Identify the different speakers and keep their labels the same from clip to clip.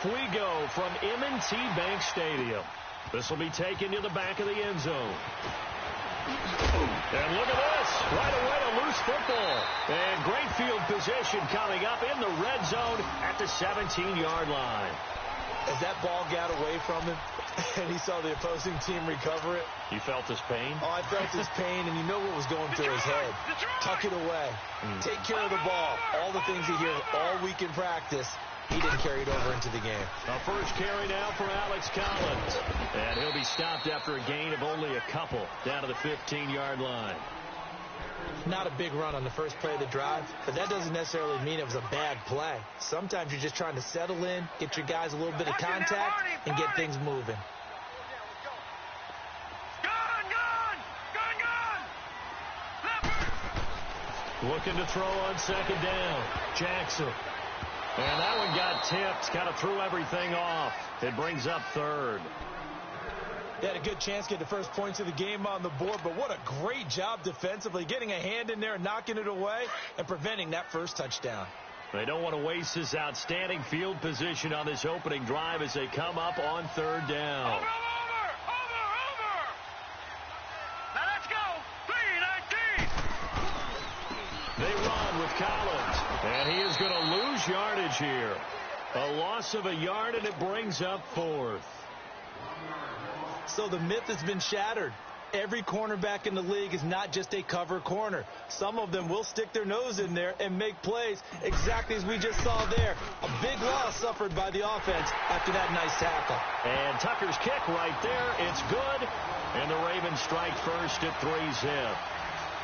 Speaker 1: off we go from M&T Bank Stadium. This will be taken to the back of the end zone. And look at this. Right away, a loose football. And great field position coming up in the red zone at the 17-yard line.
Speaker 2: As that ball got away from him and he saw the opposing team recover it.
Speaker 1: You felt his pain?
Speaker 2: Oh, I felt his pain, and you know what was going through his head. Tuck it away. Take care of the ball. All the things he hears all week in practice, he didn't carry it over into the game.
Speaker 1: A first carry now for Alex Collins. And he'll be stopped after a gain of only a couple down to the 15-yard line.
Speaker 2: Not a big run on the first play of the drive, but that doesn't necessarily mean it was a bad play. Sometimes you're just trying to settle in, get your guys a little bit of contact, and get things moving.
Speaker 1: Looking to throw on second down. Jackson. And that one got tipped. Kind of threw everything off. It brings up third.
Speaker 2: They had a good chance to get the first points of the game on the board, but what a great job defensively, getting a hand in there, knocking it away, and preventing that first touchdown.
Speaker 1: They don't want to waste this outstanding field position on this opening drive as they come up on third down.
Speaker 3: Over! Now let's go! 3-19!
Speaker 1: They run with Collins, and he is going to lose yardage here. A loss of a yard, and it brings up fourth.
Speaker 2: So the myth has been shattered. Every cornerback in the league is not just a cover corner. Some of them will stick their nose in there and make plays exactly as we just saw there. A big loss suffered by the offense after that nice tackle.
Speaker 1: And Tucker's kick right there. It's good. And the Ravens strike first at 3-zip.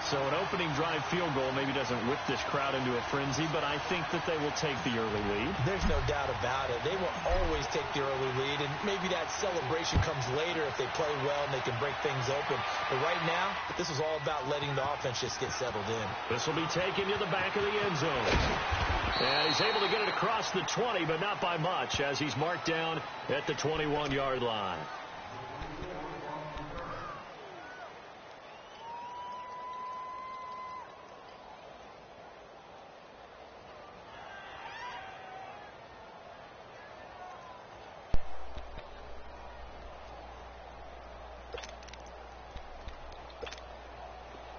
Speaker 1: So an opening drive field goal maybe doesn't whip this crowd into a frenzy, but I think that they will take the early lead.
Speaker 2: There's no doubt about it. They will always take the early lead, and maybe that celebration comes later if they play well and they can break things open. But right now, this is all about letting the offense just get settled in.
Speaker 1: This will be taken to the back of the end zone. And he's able to get it across the 20, but not by much, as he's marked down at the 21-yard line.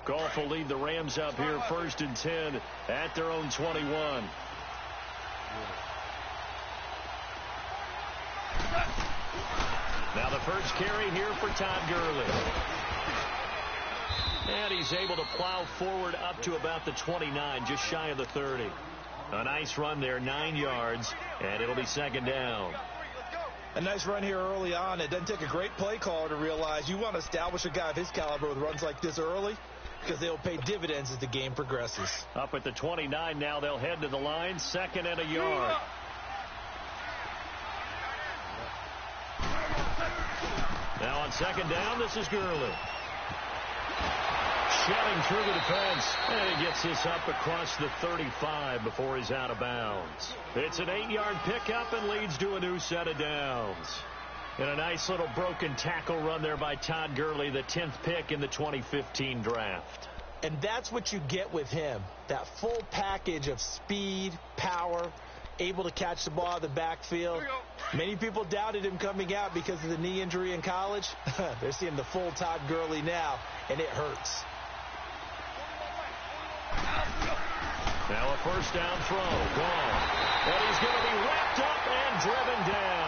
Speaker 1: Goff will lead the Rams up here first and 10 at their own 21. Now the first carry here for Todd Gurley. And he's able to plow forward up to about the 29, just shy of the 30. A nice run there, 9 yards, and it'll be second down.
Speaker 2: A nice run here early on. It doesn't take a great play caller to realize you want to establish a guy of his caliber with runs like this early, because they'll pay dividends as the game progresses.
Speaker 1: Up at the 29 now, they'll head to the line, second and a yard. Now on second down, this is Gurley. Shedding through the defense, and he gets this up across the 35 before he's out of bounds. It's an 8-yard pickup and leads to a new set of downs. And a nice little broken tackle run there by Todd Gurley, the 10th pick in the 2015 draft.
Speaker 2: And that's what you get with him, that full package of speed, power, able to catch the ball out of the backfield. Many people doubted him coming out because of the knee injury in college. They're seeing the full Todd Gurley now, and it hurts.
Speaker 1: Now a first down throw, gone. And he's going to be wrapped up and driven down.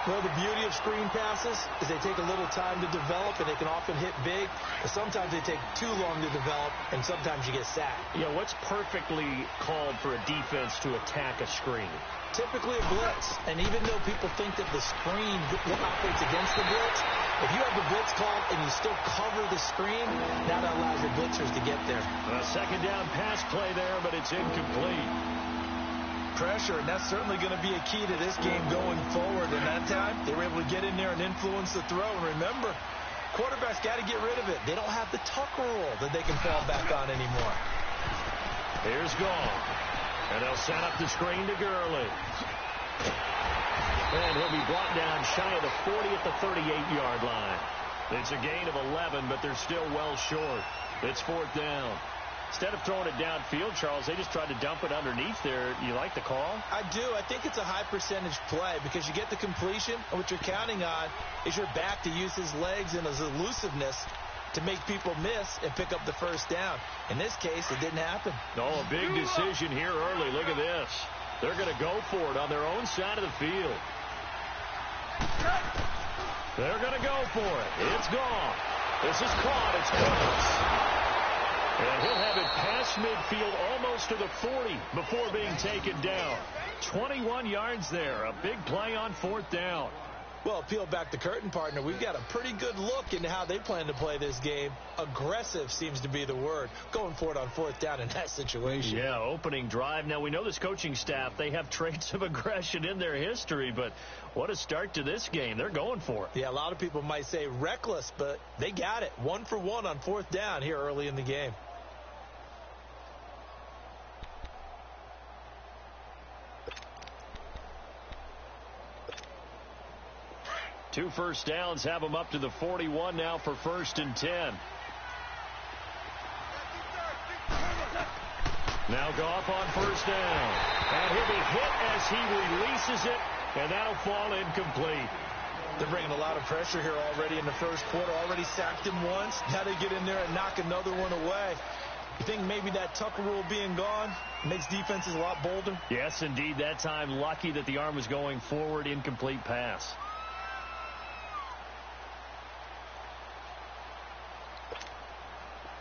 Speaker 2: Well, the beauty of screen passes is they take a little time to develop, and they can often hit big. But sometimes they take too long to develop, and sometimes you get sacked.
Speaker 1: Yeah, what's perfectly called for a defense to attack a screen?
Speaker 2: Typically a blitz. And even though people think that the screen operates against the blitz, if you have the blitz called and you still cover the screen, that allows your blitzers to get there.
Speaker 1: A second down pass play there, but it's incomplete.
Speaker 2: Pressure, and that's certainly going to be a key to this game going forward. And that time, they were able to get in there and influence the throw. And remember, quarterbacks got to get rid of it. They don't have the Tucker rule that they can fall back on anymore.
Speaker 1: Here's Goff. And they'll set up the screen to Gurley. And he'll be brought down shy of the 40 at the 38-yard line. It's a gain of 11, but they're still well short. It's fourth down. Instead of throwing it downfield, Charles, they just tried to dump it underneath there. You like the call?
Speaker 2: I do. I think it's a high percentage play because you get the completion, and what you're counting on is your back to use his legs and his elusiveness to make people miss and pick up the first down. In this case, it didn't happen.
Speaker 1: Oh, a big decision here early. Look at this. They're going to go for it on their own side of the field. They're going to go for it. It's gone. This is caught. It's close. And he'll have it past midfield almost to the 40 before being taken down. 21 yards there. A big play on fourth down.
Speaker 2: Well, peel back the curtain, partner. We've got a pretty good look into how they plan to play this game. Aggressive seems to be the word. Going for it on fourth down in that situation.
Speaker 1: Yeah, opening drive. Now, we know this coaching staff, they have traits of aggression in their history, but what a start to this game. They're going for it.
Speaker 2: Yeah, a lot of people might say reckless, but they got it. 1 for 1 on fourth down here early in the game.
Speaker 1: Two first downs have them up to the 41 now for 1st and 10. Now Goff on first down. And he'll be hit as he releases it, and that'll fall incomplete.
Speaker 2: They're bringing a lot of pressure here already in the first quarter. Already sacked him once. Now they get in there and knock another one away. You think maybe that Tucker rule being gone makes defenses a lot bolder?
Speaker 1: Yes, indeed. That time, lucky that the arm was going forward. Incomplete pass.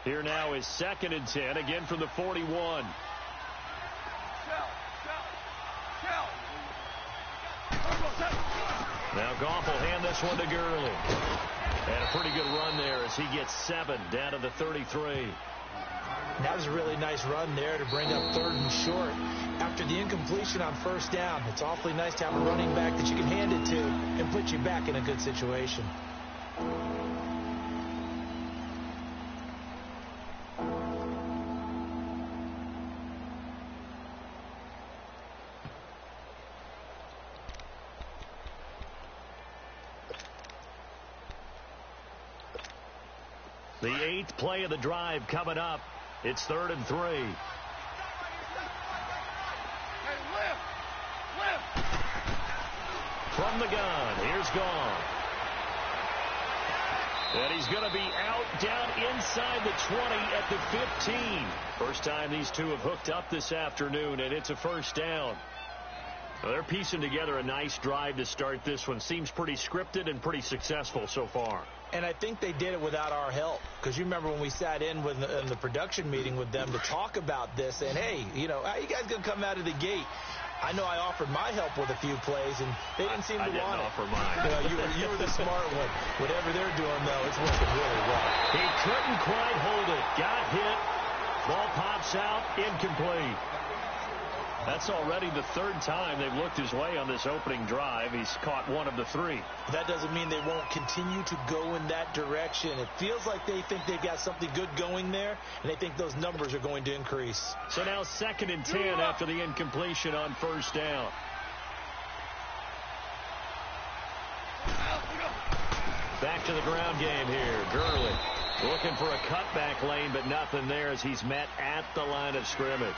Speaker 1: Here now is 2nd and 10, again from the 41. Now Goff will hand this one to Gurley. And a pretty good run there as he gets 7 down to the 33.
Speaker 2: That was a really nice run there to bring up 3rd and short. After the incompletion on first down, it's awfully nice to have a running back that you can hand it to and put you back in a good situation.
Speaker 1: The 8th play of the drive coming up. It's 3rd and 3. From the gun, here's Gone. And he's going to be out down inside the 20 at the 15. First time these two have hooked up this afternoon, and it's a first down. Well, they're piecing together a nice drive to start this one. Seems pretty scripted and pretty successful so far.
Speaker 2: And I think they did it without our help. Because you remember when we sat in the production meeting with them to talk about this. And, hey, you know, how you guys going to come out of the gate? I know I offered my help with a few plays, and they didn't seem to want it.
Speaker 1: I didn't offer mine.
Speaker 2: You were the smart one. Whatever they're doing, though, it's working really well.
Speaker 1: He couldn't quite hold it. Got hit. Ball pops out. Incomplete. That's already the 3rd time they've looked his way on this opening drive. He's caught 1 of the 3.
Speaker 2: That doesn't mean they won't continue to go in that direction. It feels like they think they've got something good going there, and they think those numbers are going to increase.
Speaker 1: So now 2nd and 10 after the incompletion on first down. Back to the ground game here. Gurley looking for a cutback lane, but nothing there as he's met at the line of scrimmage.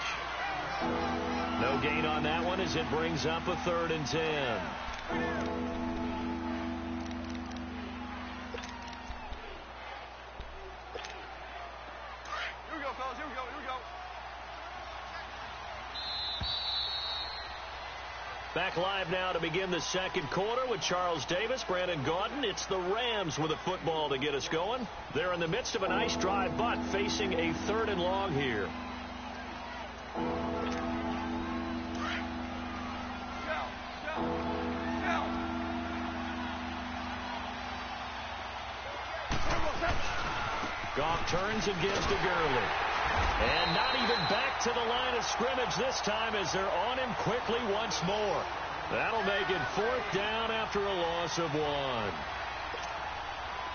Speaker 1: No gain on that one as it brings up a 3rd and 10.
Speaker 3: Here we go, fellas. Here we go.
Speaker 1: Back live now to begin the second quarter with Charles Davis, Brandon Gaudin. It's the Rams with a football to get us going. They're in the midst of a nice drive, but facing a 3rd and long here. Goff turns and gives to Gurley. And not even back to the line of scrimmage this time as they're on him quickly once more. That'll make it 4th down after a loss of 1.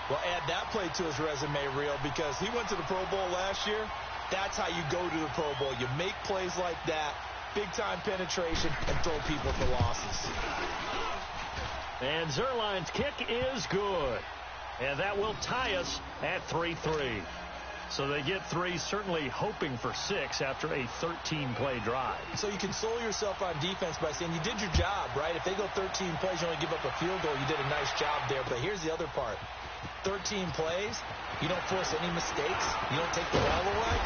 Speaker 2: Well, add that play to his resume, Real, because he went to the Pro Bowl last year. That's how you go to the Pro Bowl. You make plays like that, big-time penetration, and throw people for losses.
Speaker 1: And Zerline's kick is good. And that will tie us at 3-3. So they get 3, certainly hoping for 6 after a 13-play drive.
Speaker 2: So you console yourself on defense by saying you did your job, right? If they go 13 plays, you only give up a field goal, you did a nice job there. But here's the other part. 13 plays, you don't force any mistakes, you don't take the ball away.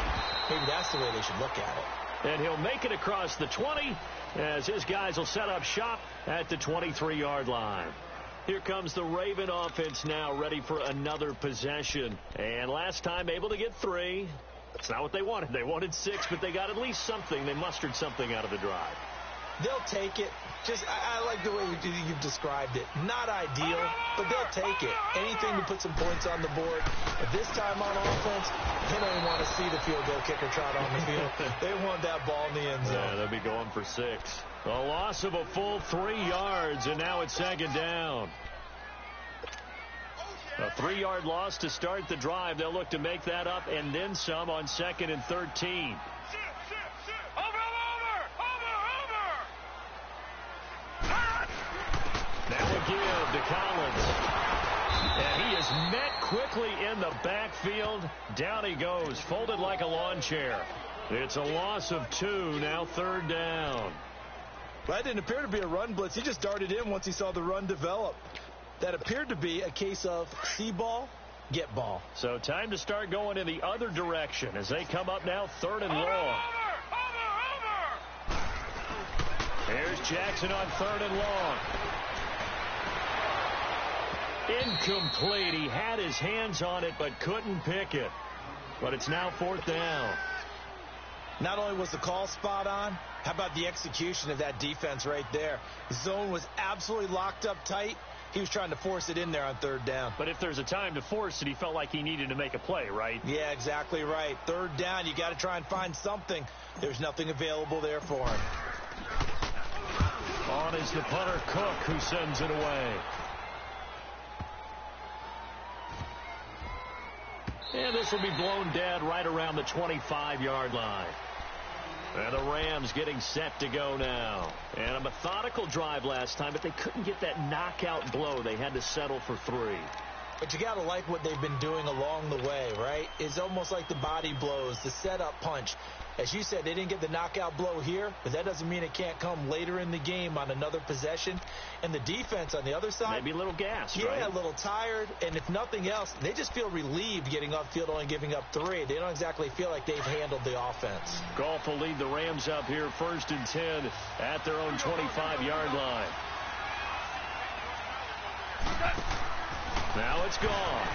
Speaker 2: Maybe that's the way they should look at it.
Speaker 1: And he'll make it across the 20 as his guys will set up shop at the 23-yard line. Here comes the Raven offense now, ready for another possession. And last time able to get 3. That's not what they wanted. They wanted 6, but they got at least something. They mustered something out of the drive.
Speaker 2: They'll take it. Just, I like the way you've described it. Not ideal, but they'll take it. Anything to put some points on the board. But this time on offense, they don't even want to see the field goal kicker trot on the field. They want that ball in the end zone.
Speaker 1: Yeah, they'll be going for 6. A loss of a full 3 yards, and now it's 2nd down. A 3-yard loss to start the drive. They'll look to make that up and then some on 2nd and 13. Now a give to Collins. And he is met quickly in the backfield. Down he goes, folded like a lawn chair. It's a loss of 2, now 3rd down.
Speaker 2: That didn't appear to be a run blitz. He just darted in once he saw the run develop. That appeared to be a case of see ball, get ball.
Speaker 1: So time to start going in the other direction as they come up now 3rd and long. Here's Jackson on 3rd and long. Incomplete. He had his hands on it but couldn't pick it. But it's now 4th down.
Speaker 2: Not only was the call spot on, how about the execution of that defense right there? The zone was absolutely locked up tight. He was trying to force it in there on 3rd down.
Speaker 1: But if there's a time to force it, he felt like he needed to make a play, right?
Speaker 2: Yeah, exactly right. 3rd down, you got to try and find something. There's nothing available there for him.
Speaker 1: On is the punter, Cook, who sends it away. And this will be blown dead right around the 25-yard line. And the Rams getting set to go now. And a methodical drive last time, but they couldn't get that knockout blow. They had to settle for 3.
Speaker 2: But you got to like what they've been doing along the way, right? It's almost like the body blows, the setup punch. As you said, they didn't get the knockout blow here, but that doesn't mean it can't come later in the game on another possession. And the defense on the other side,
Speaker 1: maybe a little gassed,
Speaker 2: yeah,
Speaker 1: right?
Speaker 2: A little tired. And if nothing else, they just feel relieved getting upfield, only giving up 3. They don't exactly feel like they've handled the offense.
Speaker 1: Goff will lead the Rams up here 1st and 10 at their own 25-yard line. Now it's gone.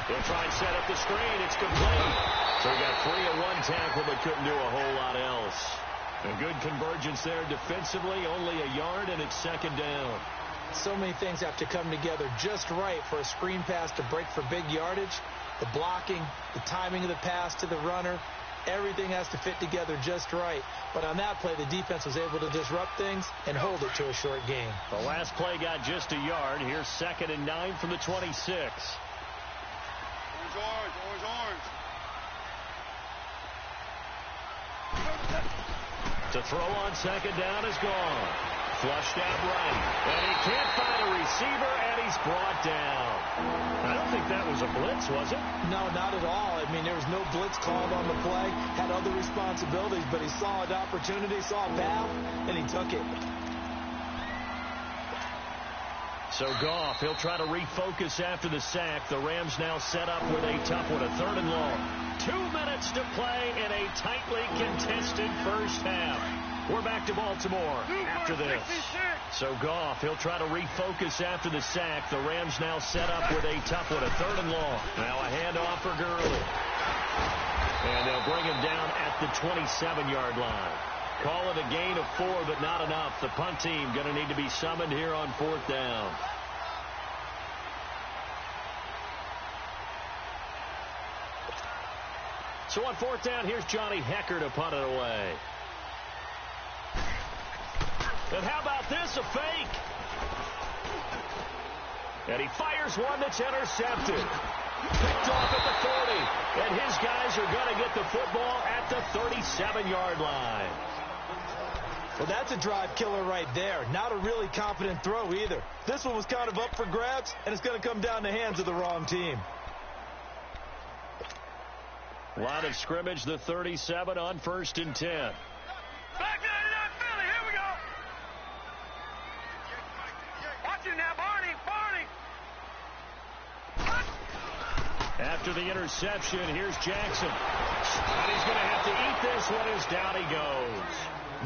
Speaker 1: He'll try and set up the screen. It's complete. So he got 3 on 1 tackle, but couldn't do a whole lot else. A good convergence there defensively, only a yard, and it's 2nd down.
Speaker 2: So many things have to come together just right for a screen pass to break for big yardage. The blocking, the timing of the pass to the runner, everything has to fit together just right. But on that play, the defense was able to disrupt things and hold it to a short gain.
Speaker 1: The last play got just a yard. Here's 2nd and 9 from the 26.
Speaker 3: Orange.
Speaker 1: To throw on 2nd down is gone. Flushed out right. And he can't find a receiver, and he's brought down. I don't think that was a blitz, was it?
Speaker 2: No, not at all. I mean, there was no blitz called on the play. Had other responsibilities, but he saw an opportunity, saw a path, and he took it.
Speaker 1: So Goff, he'll try to refocus after the sack. The Rams now set up with a tough one, a 3rd and long. 2 minutes to play in a tightly contested first half. We're back to Baltimore after this. So Goff, he'll try to refocus after the sack. The Rams now set up with a tough one, a 3rd and long. Now a handoff for Gurley. And they'll bring him down at the 27-yard line. Call it a gain of 4, but not enough. The punt team going to need to be summoned here on 4th down. So on 4th down, here's Johnny Hecker to punt it away. And how about this, a fake? And he fires one that's intercepted. Picked off at the 40. And his guys are going to get the football at the 37-yard line.
Speaker 2: Well, that's a drive killer right there. Not a really confident throw either. This one was kind of up for grabs, and it's going to come down the hands of the wrong team.
Speaker 1: Line of scrimmage, the 37 on 1st and 10.
Speaker 3: Back to that Philly. Here we go. Watch it now, Barney.
Speaker 1: After the interception, here's Jackson. And he's going to have to eat this one as down he goes.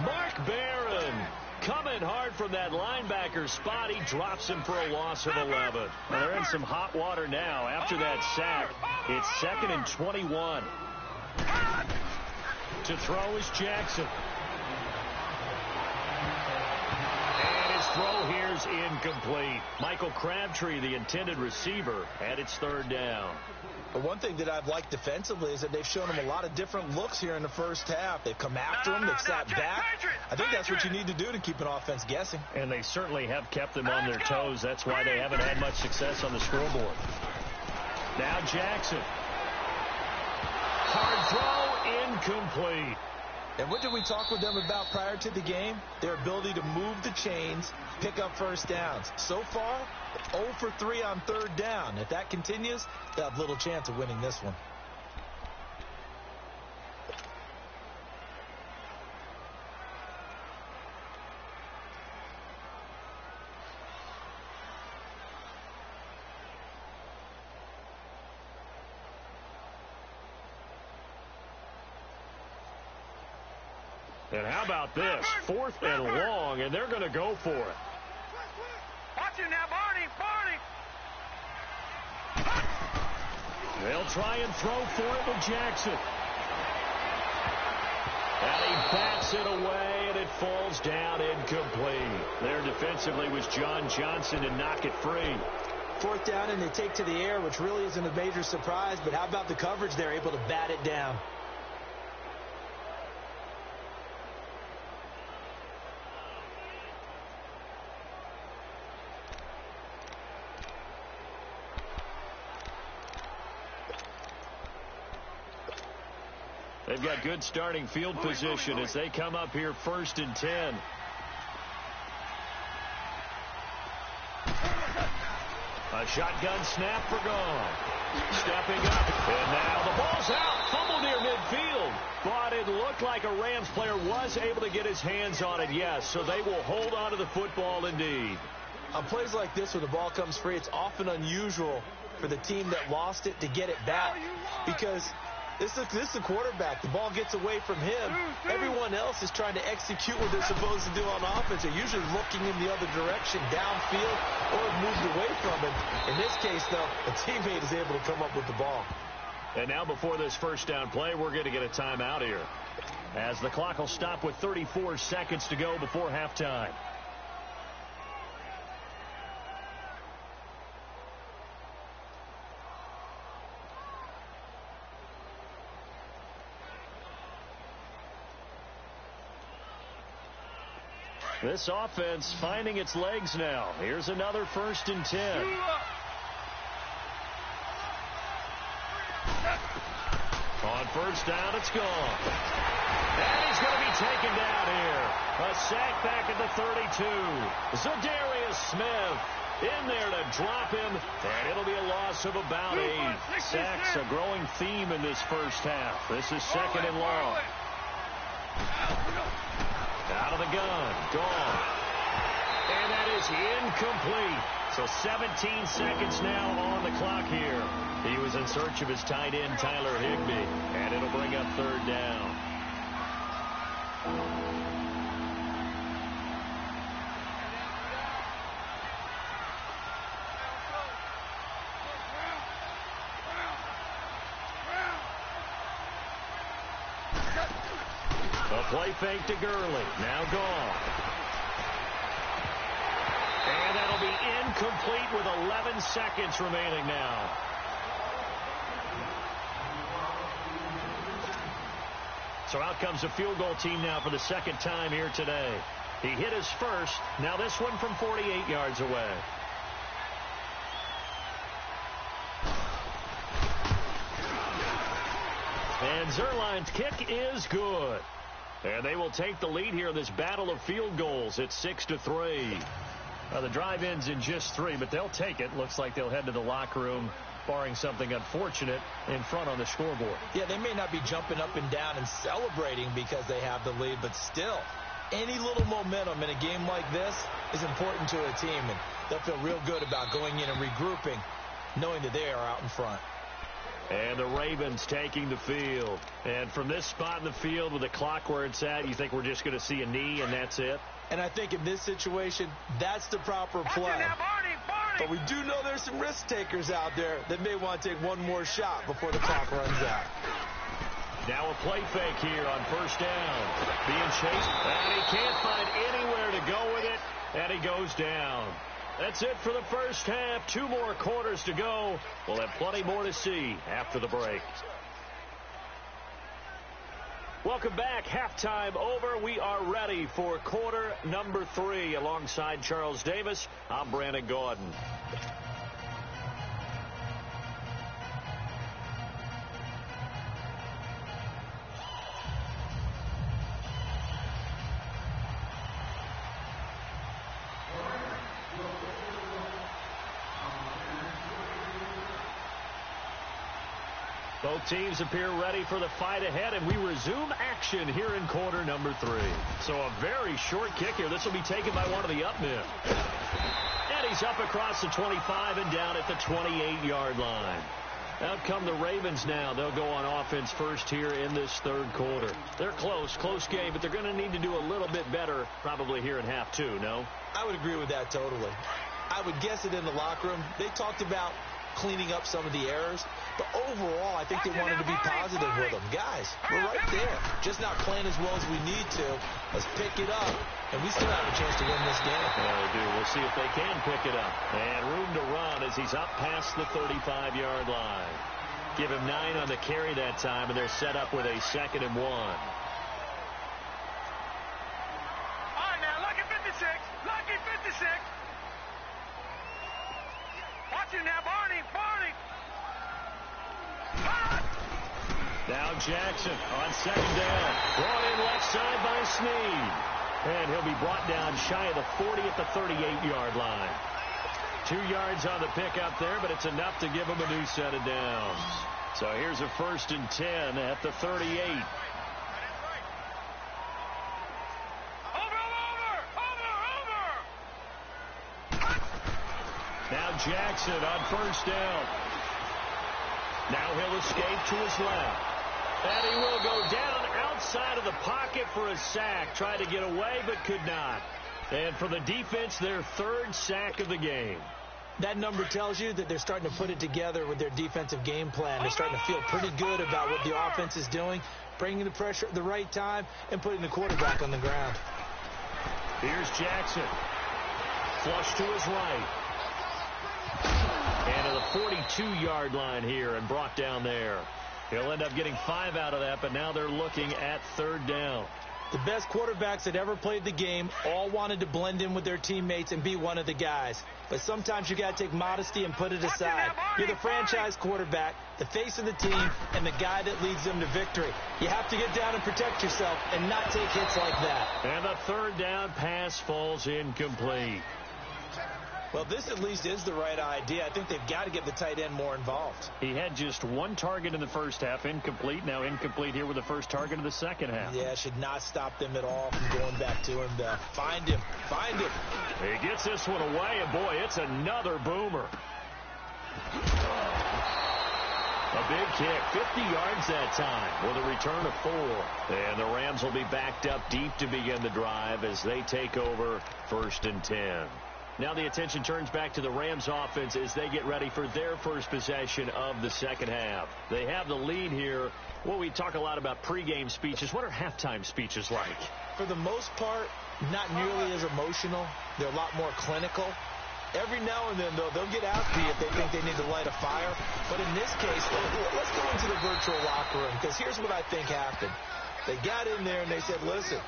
Speaker 1: Mark Barron coming hard from that linebacker spot. He drops him for a loss of 11. Well, they're in some hot water now. After that sack, it's 2nd and 21. To throw is Jackson. And his throw here's incomplete. Michael Crabtree, the intended receiver, and it's 3rd down.
Speaker 2: But one thing that I've liked defensively is that they've shown him a lot of different looks here in the first half. They've come after him. They've sat back. I think that's what you need to do to keep an offense guessing.
Speaker 1: And they certainly have kept them on their toes. That's why they haven't had much success on the scoreboard. Now Jackson. Hard throw, incomplete.
Speaker 2: And what did we talk with them about prior to the game? Their ability to move the chains, pick up first downs. So far, 0 for 3 on 3rd down. If that continues, they'll have little chance of winning this one.
Speaker 1: And how about this? 4th and long, and they're going to go for it.
Speaker 3: Watch it now, Barney.
Speaker 1: They'll try and throw for it with Jackson. And he bats it away, and it falls down incomplete. There defensively was John Johnson to knock it free.
Speaker 2: 4th down, and they take to the air, which really isn't a major surprise, but how about the coverage? They're able to bat it down.
Speaker 1: They've got good starting field position as they come up here 1st and 10. A shotgun snap for gone. Stepping up, and now the ball's out. Fumble near midfield. But it looked like a Rams player was able to get his hands on it, yes. So they will hold on to the football indeed.
Speaker 2: On plays like this where the ball comes free, it's often unusual for the team that lost it to get it back. Because this is the quarterback. The ball gets away from him. Everyone else is trying to execute what they're supposed to do on offense. They're usually looking in the other direction, downfield, or moved away from him. In this case, though, a teammate is able to come up with the ball.
Speaker 1: And now before this 1st down play, we're going to get a timeout here, as the clock will stop with 34 seconds to go before halftime. This offense finding its legs now. Here's another 1st and 10. On 1st down, it's gone. And he's going to be taken down here. A sack back at the 32. Zadarius Smith in there to drop him, and it'll be a loss of about 8. Sacks a growing theme in this first half. This is 2nd and long. Out of the gun, gone. And that is incomplete. So 17 seconds now on the clock here. He was in search of his tight end, Tyler Higbee, and it'll bring up 3rd down. A play fake to Gurley. Now gone. And that'll be incomplete with 11 seconds remaining now. So out comes a field goal team now for the 2nd time here today. He hit his first. Now this one from 48 yards away. And Zerline's kick is good. And they will take the lead here in this battle of field goals at 6-3. The drive ends in just 3, but they'll take it. Looks like they'll head to the locker room barring something unfortunate in front on the scoreboard.
Speaker 2: Yeah, they may not be jumping up and down and celebrating because they have the lead, but still, any little momentum in a game like this is important to a team, and they'll feel real good about going in and regrouping, knowing that they are out in front.
Speaker 1: And the Ravens taking the field. And from this spot in the field with the clock where it's at, you think we're just going to see a knee and that's it?
Speaker 2: And I think in this situation, that's the proper play. But we do know there's some risk takers out there that may want to take one more shot before the clock runs out.
Speaker 1: Now a play fake here on first down. Being chased, and he can't find anywhere to go with it, and he goes down. That's it for the first half. 2 more quarters to go. We'll have plenty more to see after the break. Welcome back. Halftime over. We are ready for quarter number 3. Alongside Charles Davis, I'm Brandon Gordon. Both teams appear ready for the fight ahead, and we resume action here in quarter number 3. So a very short kick here. This will be taken by one of the up men. And he's up across the 25 and down at the 28-yard line. Out come the Ravens now. They'll go on offense first here in this third quarter. They're close game, but they're going to need to do a little bit better probably here in half 2, no?
Speaker 2: I would agree with that totally. I would guess it in the locker room. They talked about cleaning up some of the errors, but overall I think they wanted to be positive with them. Guys, we're right there, just not playing as well as we need to. Let's pick it up, and we still have a chance to win this game.
Speaker 1: Yeah, we do. We'll see if they can pick it up. And room to run as he's up past the 35-yard line. Give him 9 on the carry that time, and they're set up with a 2nd and 1.
Speaker 3: All right, now, lucky 56. Lucky 56. Watch him now, Barney.
Speaker 1: Now Jackson on 2nd down. Brought in left side by Snead. And he'll be brought down shy of the 40 at the 38-yard line. 2 yards on the pickup there, but it's enough to give him a new set of downs. So here's a 1st and 10 at the 38. Now Jackson on 1st down. Now he'll escape to his left. And he will go down outside of the pocket for a sack. Tried to get away, but could not. And for the defense, their 3rd sack of the game.
Speaker 2: That number tells you that they're starting to put it together with their defensive game plan. They're starting to feel pretty good about what the offense is doing, bringing the pressure at the right time, and putting the quarterback on the ground.
Speaker 1: Here's Jackson. Flush to his right. And to the 42-yard line here and brought down there. He'll end up getting 5 out of that, but now they're looking at 3rd down.
Speaker 2: The best quarterbacks that ever played the game all wanted to blend in with their teammates and be one of the guys. But sometimes you got to take modesty and put it aside. You're the franchise quarterback, the face of the team, and the guy that leads them to victory. You have to get down and protect yourself and not take hits like that.
Speaker 1: And the 3rd down pass falls incomplete.
Speaker 2: Well, this at least is the right idea. I think they've got to get the tight end more involved.
Speaker 1: He had just 1 target in the first half, incomplete. Now incomplete here with the first target of the second half.
Speaker 2: Yeah, should not stop them at all from going back to him. Find him.
Speaker 1: He gets this one away, and boy, it's another boomer. A big kick, 50 yards that time with a return of 4. And the Rams will be backed up deep to begin the drive as they take over 1st and 10. Now the attention turns back to the Rams offense as they get ready for their first possession of the second half. They have the lead here. Well, we talk a lot about pregame speeches. What are halftime speeches like?
Speaker 2: For the most part, not nearly as emotional. They're a lot more clinical. Every now and then, though, they'll get out to you if they think they need to light a fire. But in this case, let's go into the virtual locker room, because here's what I think happened. They got in there and they said, listen,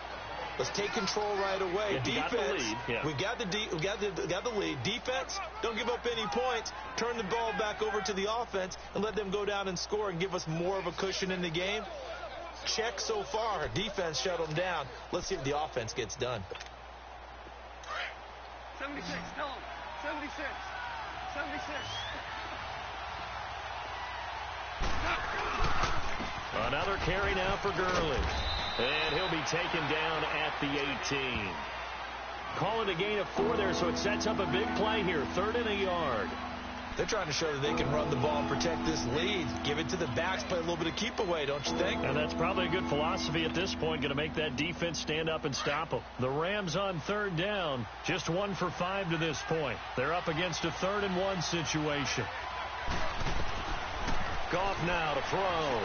Speaker 2: let's take control right away.
Speaker 1: Yeah,
Speaker 2: defense,
Speaker 1: we
Speaker 2: got the lead. Defense, don't give up any points. Turn the ball back over to the offense and let them go down and score and give us more of a cushion in the game. Check so far. Defense shut them down. Let's see if the offense gets done.
Speaker 3: 76, tell him. 76. 76.
Speaker 1: Another carry now for Gurley. And he'll be taken down at the 18. Call it a gain of 4 there, so it sets up a big play here. 3rd and a yard.
Speaker 2: They're trying to show that they can run the ball and protect this lead. Give it to the backs, play a little bit of keep away, don't you think?
Speaker 1: And that's probably a good philosophy at this point, going to make that defense stand up and stop them. The Rams on 3rd down, just 1 for 5 to this point. They're up against a 3rd and 1 situation. Goff now to throw.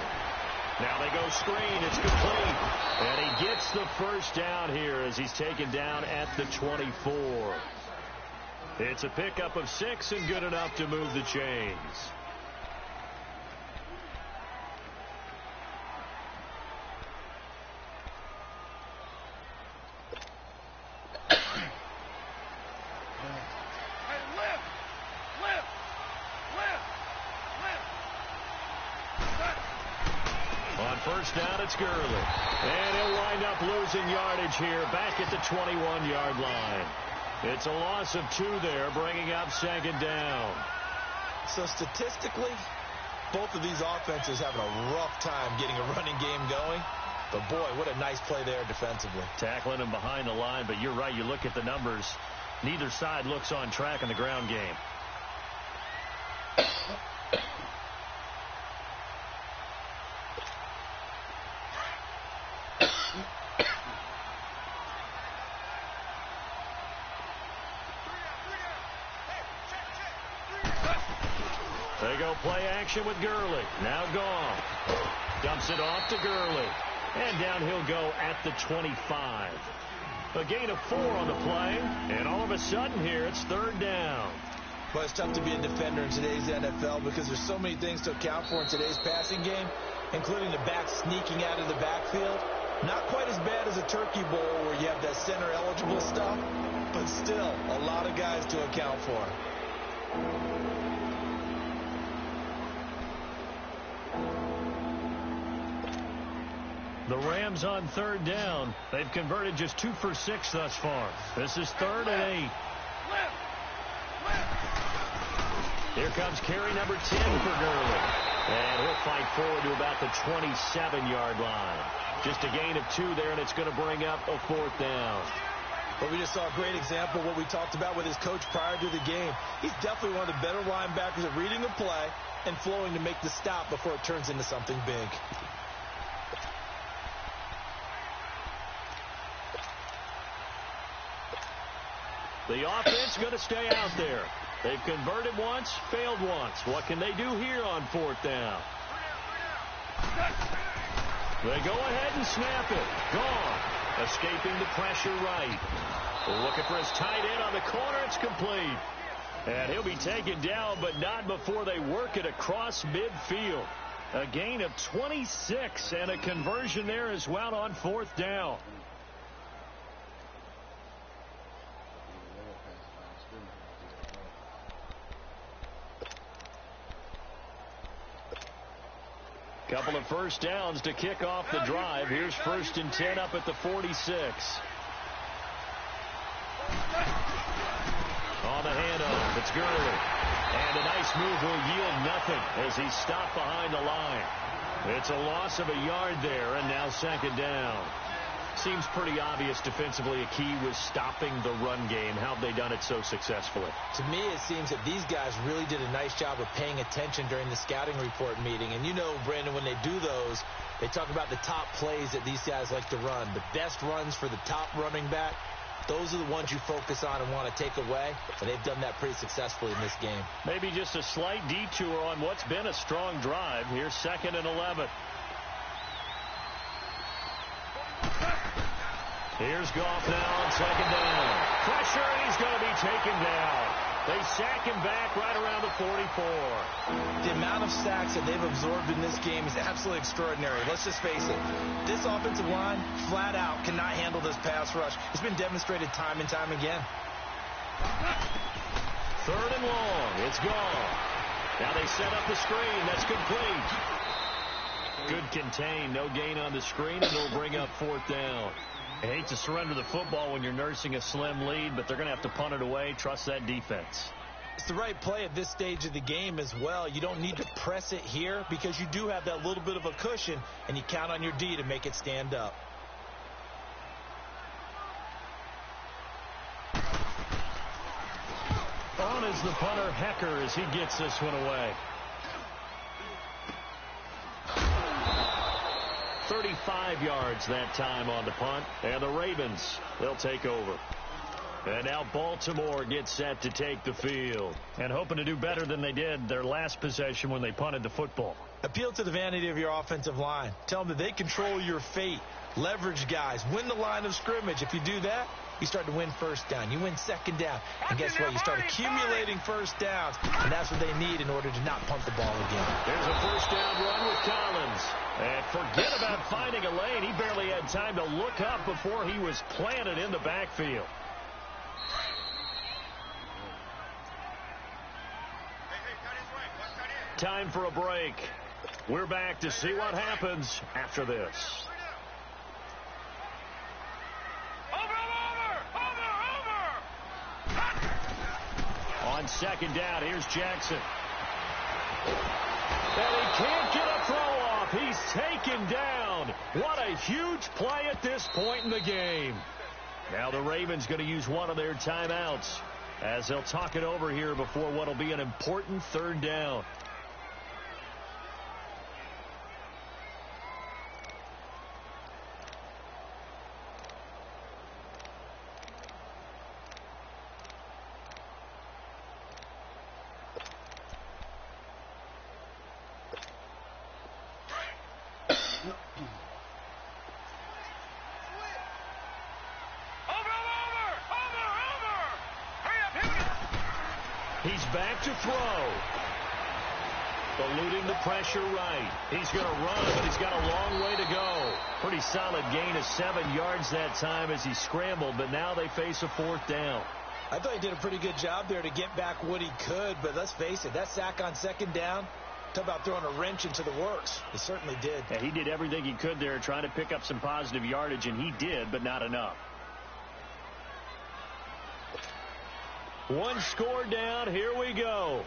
Speaker 1: Now they go screen. It's complete. And he gets the first down here as he's taken down at the 24. It's a pickup of 6 and good enough to move the chains. On first down, it's Gurley. And he'll wind up losing yardage here back at the 21-yard line. It's a loss of 2 there, bringing up 2nd down.
Speaker 2: So statistically, both of these offenses having a rough time getting a running game going. But, boy, what a nice play there defensively.
Speaker 1: Tackling him behind the line, but you're right. You look at the numbers. Neither side looks on track in the ground game. They go play action with Gurley. Now Goff. Dumps it off to Gurley. And down he'll go at the 25. A gain of 4 on the play. And all of a sudden here, it's 3rd down.
Speaker 2: Well, it's tough to be a defender in today's NFL because there's so many things to account for in today's passing game, including the back sneaking out of the backfield. Not quite as bad as a turkey bowl where you have that center-eligible stuff, but still a lot of guys to account for.
Speaker 1: The Rams on 3rd down. They've converted just 2 for 6 thus far. This is 3rd and 8. Here comes carry number 10 for Gurley. And he'll fight forward to about the 27-yard line. Just a gain of 2 there, and it's going to bring up a 4th down.
Speaker 2: But we just saw a great example of what we talked about with his coach prior to the game. He's definitely one of the better linebackers at reading the play and flowing to make the stop before it turns into something big.
Speaker 1: The offense going to stay out there. They've converted once, failed once. What can they do here on 4th down? They go ahead and snap it. Gone. Escaping the pressure right. Looking for his tight end on the corner. It's complete. And he'll be taken down, but not before they work it across midfield. A gain of 26 and a conversion there as well on 4th down. Couple of first downs to kick off the drive. Here's 1st and 10 up at the 46. On the handoff, it's Gurley. And a nice move will yield nothing as he's stopped behind the line. It's a loss of a yard there, and now 2nd down. Seems pretty obvious defensively a key was stopping the run game. How have they done it so successfully?
Speaker 2: To me, it seems that these guys really did a nice job of paying attention during the scouting report meeting. And you know, Brandon, when they do those, they talk about the top plays that these guys like to run. The best runs for the top running back, those are the ones you focus on and want to take away. And they've done that pretty successfully in this game.
Speaker 1: Maybe just a slight detour on what's been a strong drive. Here's 2nd and 11. Here's Goff now on 2nd down. Pressure, and he's going to be taken down. They sack him back right around the 44.
Speaker 2: The amount of sacks that they've absorbed in this game is absolutely extraordinary. Let's just face it. This offensive line, flat out, cannot handle this pass rush. It's been demonstrated time and time again.
Speaker 1: 3rd and long. It's gone. Now they set up the screen. That's complete. Good contain. No gain on the screen, and it'll bring up 4th down. I hate to surrender the football when you're nursing a slim lead, but they're going to have to punt it away. Trust that defense.
Speaker 2: It's the right play at this stage of the game as well. You don't need to press it here because you do have that little bit of a cushion, and you count on your D to make it stand up.
Speaker 1: On is the punter, Hecker, as he gets this one away. 35 yards that time on the punt, and the Ravens, they'll take over. And now Baltimore gets set to take the field, and hoping to do better than they did their last possession when they punted the football.
Speaker 2: Appeal to the vanity of your offensive line. Tell them that they control your fate. Leverage guys. Win the line of scrimmage. If you do that, you start to win first down. You win second down. And guess what? You start accumulating first downs. And that's what they need in order to not punt the ball again.
Speaker 1: There's a first down run with Collins. And forget about finding a lane. He barely had time to look up before he was planted in the backfield. Time for a break. We're back to see what happens after this. On second down, here's Jackson. And he can't get a throw off. He's taken down. What a huge play at this point in the game. Now the Ravens going to use one of their timeouts as they'll talk it over here before what will be an important third down. He's back to throw. Eluding the pressure right. He's going to run, but he's got a long way to go. Pretty solid gain of 7 yards that time as he scrambled, but now they face a fourth down.
Speaker 2: I thought he did a pretty good job there to get back what he could, but let's face it, that sack on second down, talk about throwing a wrench into the works. He certainly did.
Speaker 1: Yeah, he did everything he could there trying to pick up some positive yardage, and he did, but not enough. One score down. Here we go.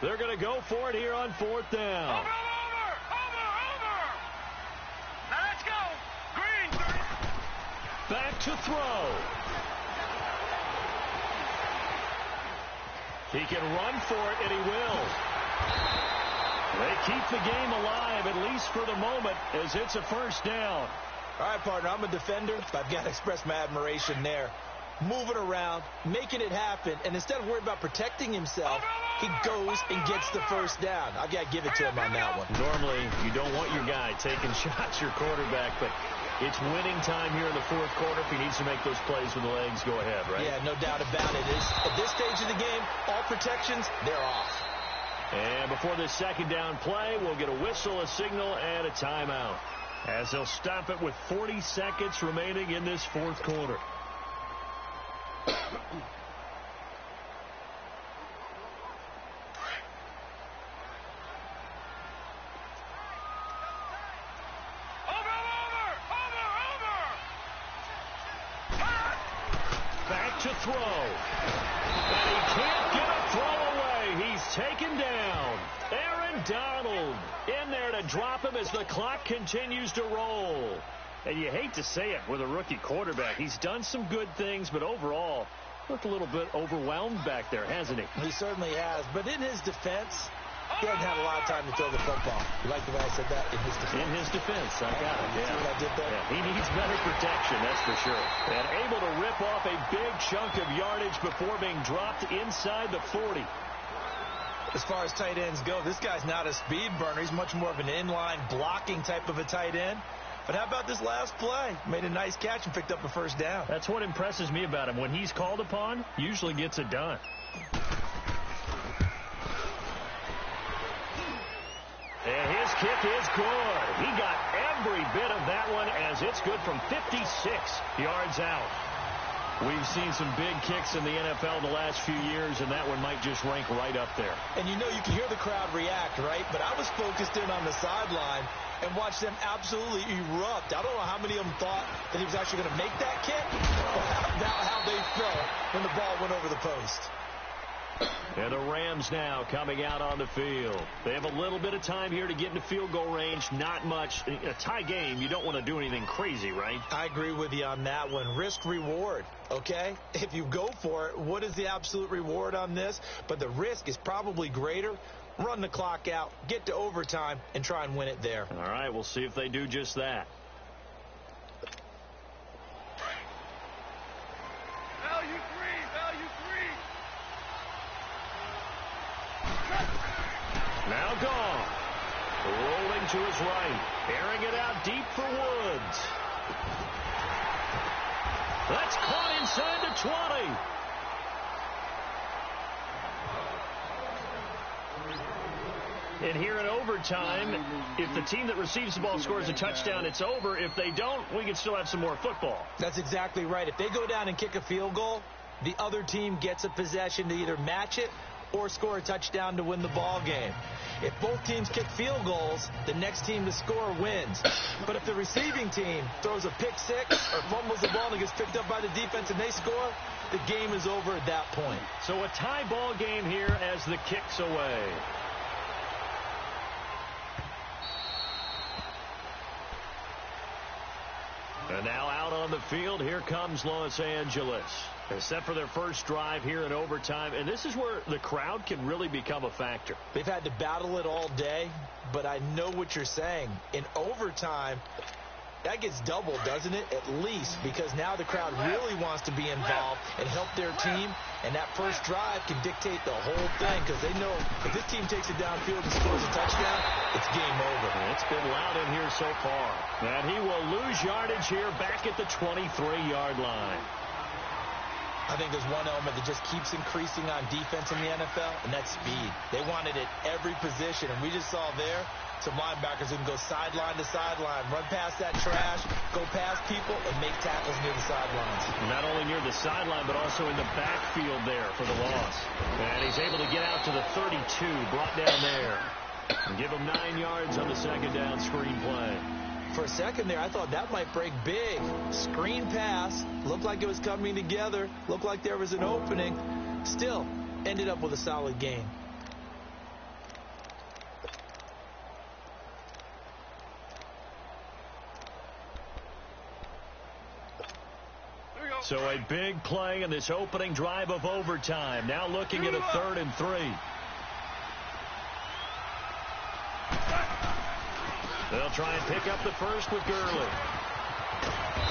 Speaker 1: They're going to go for it here on fourth down.
Speaker 3: Over. Now let's go. Green.
Speaker 1: Back to throw. He can run for it, and he will. They keep the game alive, at least for the moment, as it's a first down.
Speaker 2: All right, partner, I'm a defender, but I've got to express my admiration there. Moving around, making it happen, and instead of worrying about protecting himself, he goes and gets the first down. I've got to give it to him on that one.
Speaker 1: Normally, you don't want your guy taking shots, your quarterback, but it's winning time here in the fourth quarter. If he needs to make those plays with the legs, go ahead, right?
Speaker 2: Yeah, no doubt about it. At this stage of the game, all protections, they're off.
Speaker 1: And before this second down play, we'll get a whistle, a signal, and a timeout, as they'll stop it with 40 seconds remaining in this fourth quarter. Back to throw. And he can't get a throw away. He's taken down. Aaron Donald in there to drop him as the clock continues to roll. And you hate to say it with a rookie quarterback. He's done some good things, but overall, looked a little bit overwhelmed back there, hasn't he?
Speaker 2: He certainly has. But in his defense, he hasn't had a lot of time to throw the football. You like the way I said that? In his defense.
Speaker 1: In his defense, I got it.
Speaker 2: See what I did there?
Speaker 1: Yeah, he needs better protection, that's for sure. And able to rip off a big chunk of yardage before being dropped inside the 40.
Speaker 2: As far as tight ends go, this guy's not a speed burner. He's much more of an inline blocking type of a tight end. But how about this last play? Made a nice catch and picked up a first down.
Speaker 1: That's what impresses me about him. When he's called upon, usually gets it done. And his kick is good. He got every bit of that one as it's good from 56 yards out. We've seen some big kicks in the NFL the last few years, and that one might just rank right up there.
Speaker 2: And you know, you can hear the crowd react, right? But I was focused in on the sideline and watched them absolutely erupt. I don't know how many of them thought that he was actually going to make that kick, or about how they felt when the ball went over the post.
Speaker 1: And the Rams now coming out on the field. They have a little bit of time here to get into field goal range. Not much. A tie game, you don't want to do anything crazy, right?
Speaker 2: I agree with you on that one. Risk reward, okay? If you go for it, what is the absolute reward on this? But the risk is probably greater. Run the clock out, get to overtime, and try and win it there.
Speaker 1: All right, we'll see if they do just that.
Speaker 3: Value three, value three.
Speaker 1: Now gone. Rolling to his right. Airing it out deep for Woods. That's caught inside the 20. And here in overtime, if the team that receives the ball scores a touchdown, it's over. If they don't, we can still have some more football.
Speaker 2: That's exactly right. If they go down and kick a field goal, the other team gets a possession to either match it or score a touchdown to win the ball game. If both teams kick field goals, the next team to score wins. But if the receiving team throws a pick six or fumbles the ball and it gets picked up by the defense and they score, the game is over at that point.
Speaker 1: So a tie ball game here as the kick's away. And now out on the field, here comes Los Angeles. They're set for their first drive here in overtime, and this is where the crowd can really become a factor.
Speaker 2: They've had to battle it all day, but I know what you're saying. In overtime, that gets doubled, doesn't it? At least, because now the crowd really wants to be involved and help their team, and that first drive can dictate the whole thing because they know if this team takes it downfield and scores a touchdown, it's game over.
Speaker 1: It's been loud in here so far. And he will lose yardage here back at the 23-yard line.
Speaker 2: I think there's one element that just keeps increasing on defense in the NFL, and that's speed. They want it at every position, and we just saw there some linebackers who can go sideline to sideline, run past that trash, go past people, and make tackles near the sidelines.
Speaker 1: Not only near the sideline, but also in the backfield there for the loss. And he's able to get out to the 32, brought down there. And give him 9 yards on the second down screen play.
Speaker 2: For a second there, I thought that might break big. Screen pass. Looked like it was coming together. Looked like there was an opening. Still, ended up with a solid gain.
Speaker 1: So a big play in this opening drive of overtime. Now looking at a 3rd and 3. They'll try and pick up the first with Gurley.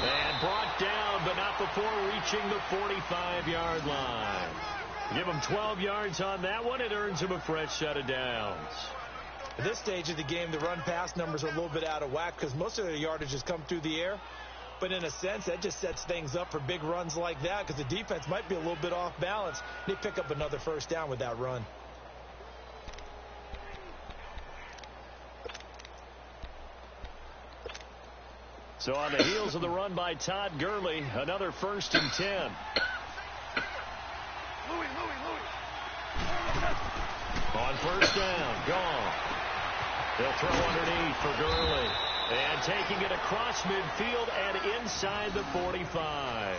Speaker 1: And brought down, but not before reaching the 45-yard line. Give him 12 yards on that one. It earns him a fresh set of downs.
Speaker 2: At this stage of the game, the run-pass numbers are a little bit out of whack because most of their yardage has come through the air. But in a sense, that just sets things up for big runs like that because the defense might be a little bit off balance. They pick up another first down with that run.
Speaker 1: So on the heels of the run by Todd Gurley, another 1st and 10. On first down, gone. They'll throw underneath for Gurley. And taking it across midfield and inside the 45.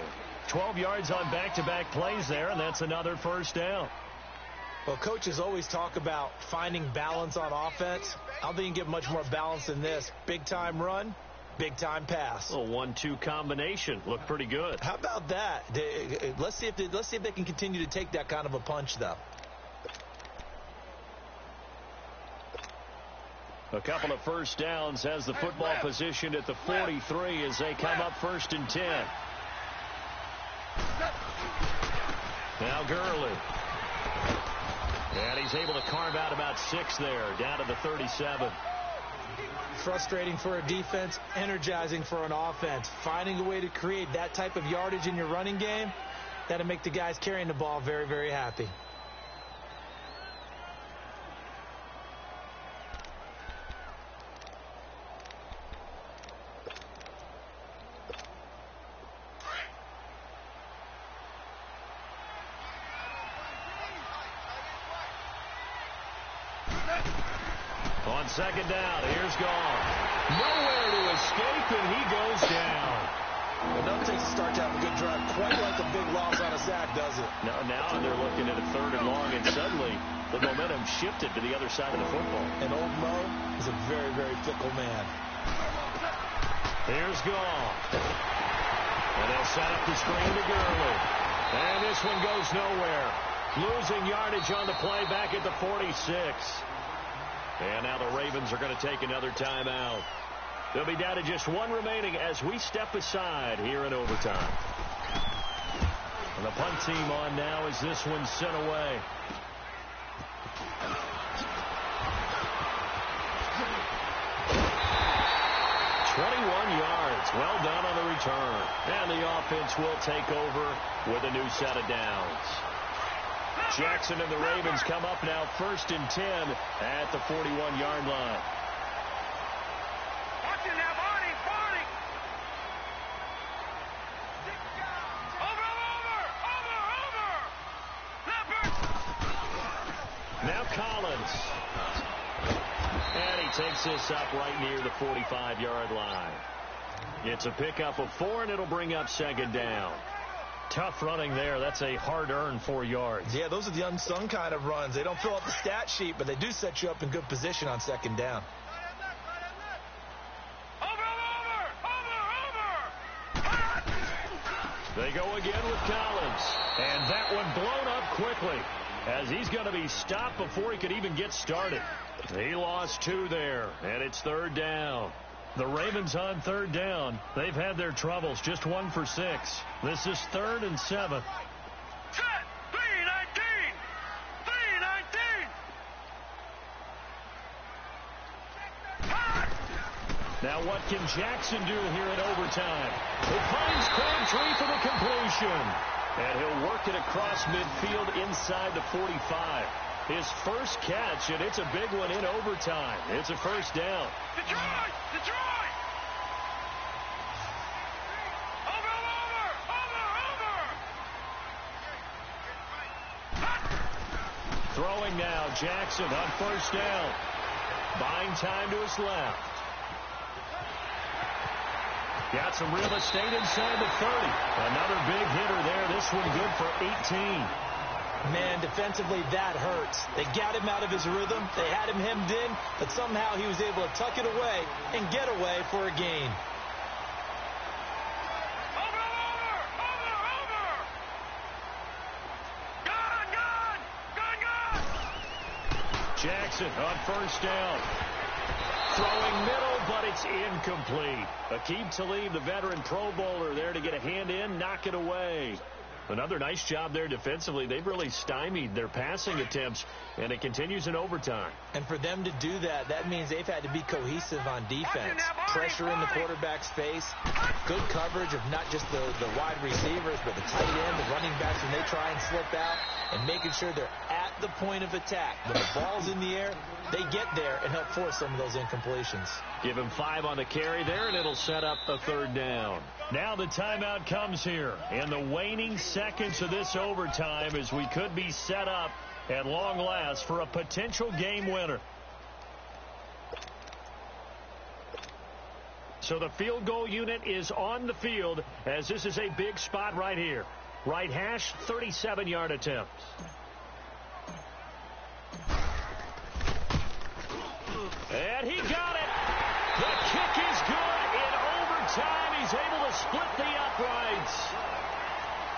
Speaker 1: 12 yards on back-to-back plays there, and that's another first down.
Speaker 2: Well, coaches always talk about finding balance on offense. I don't think you can get much more balance than this. Big-time run, big-time pass.
Speaker 1: A 1-2 combination. Looked pretty good.
Speaker 2: How about that? Let's see if they can continue to take that kind of a punch, though.
Speaker 1: A couple of first downs has the football position at the 43 as they come up 1st and 10. Now Gurley. And he's able to carve out about 6 there, down to the 37.
Speaker 2: Frustrating for a defense, energizing for an offense. Finding a way to create that type of yardage in your running game, that'll make the guys carrying the ball very, very happy.
Speaker 1: On second down, here's gone. Nowhere to escape, and he goes down.
Speaker 2: It doesn't take a start to have a good drive, quite like a big loss on a sack, does it?
Speaker 1: Now they're looking at a 3rd and long, and suddenly the momentum shifted to the other side of the football.
Speaker 2: And old Mo is a very, very fickle man.
Speaker 1: Here's Goff. And they'll set up the screen to Gurley. And this one goes nowhere. Losing yardage on the play back at the 46. And now the Ravens are going to take another timeout. They'll be down to just 1 remaining as we step aside here in overtime. And the punt team on now as this one's sent away. Yards. Well done on the return. And the offense will take over with a new set of downs. Jackson and the Ravens come up now 1st and 10 at the 41-yard line.
Speaker 3: Watch it now, Barney. Over. Leopard.
Speaker 1: Now Collins. And he takes this up right near the 45-yard line. It's a pickup of 4, and it'll bring up 2nd down. Tough running there. That's a hard-earned 4 yards.
Speaker 2: Yeah, those are the unsung kind of runs. They don't fill up the stat sheet, but they do set you up in good position on 2nd down.
Speaker 1: They go again with Collins. And that one blown up quickly as he's going to be stopped before he could even get started. He lost 2 there, and it's 3rd down. The Ravens on 3rd down. They've had their troubles, just 1 for 6. This is 3rd and 7.
Speaker 3: Set. 3-19. 3-19.
Speaker 1: Now what can Jackson do here in overtime? He finds Crabtree for the completion. And he'll work it across midfield inside the 45. His first catch, and it's a big one in overtime. It's a 1st down.
Speaker 3: Detroit! Over!
Speaker 1: Throwing now, Jackson on 1st down. Buying time to his left. Got some real estate inside the 30. Another big hitter there. This one good for 18.
Speaker 2: Man, defensively, that hurts. They got him out of his rhythm. They had him hemmed in, but somehow he was able to tuck it away and get away for a gain.
Speaker 1: Jackson on 1st down. Throwing middle, but it's incomplete. Aqib Talib, the veteran Pro Bowler, there to get a hand in, knock it away. Another nice job there defensively. They've really stymied their passing attempts, and it continues in overtime.
Speaker 2: And for them to do that, that means they've had to be cohesive on defense. Pressure in the quarterback's face, good coverage of not just the wide receivers, but the tight end, the running backs when they try and slip out, and making sure they're at the point of attack. When the ball's in the air, they get there and help force some of those incompletions.
Speaker 1: Give him 5 on the carry there, and it'll set up a 3rd down. Now the timeout comes here in the waning seconds of this overtime as we could be set up at long last for a potential game winner. So the field goal unit is on the field as this is a big spot right here. Right hash, 37-yard attempt. And he got it. The kick is good in overtime. He's able to split the uprights.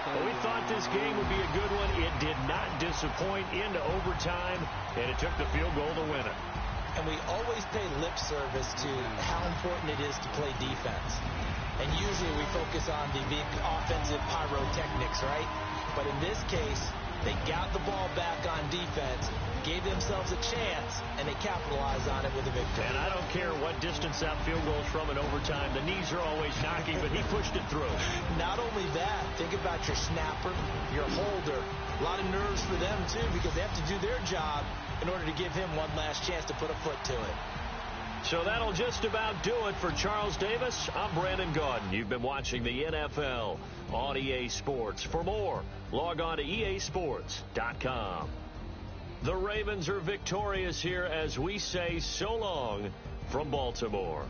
Speaker 1: Well, we thought this game would be a good one. It did not disappoint into overtime, and it took the field goal to win it.
Speaker 2: And we always pay lip service to how important it is to play defense. And usually we focus on the big offensive pyrotechnics, right? But in this case, they got the ball back on defense, gave themselves a chance, and they capitalized on it with a victory.
Speaker 1: And I don't care what distance that field goes from in overtime. The knees are always knocking, but he pushed it through.
Speaker 2: Not only that, think about your snapper, your holder. A lot of nerves for them, too, because they have to do their job in order to give him one last chance to put a foot to it.
Speaker 1: So that'll just about do it for Charles Davis. I'm Brandon Gaudin. You've been watching the NFL on EA Sports. For more, log on to easports.com. The Ravens are victorious here as we say so long from Baltimore.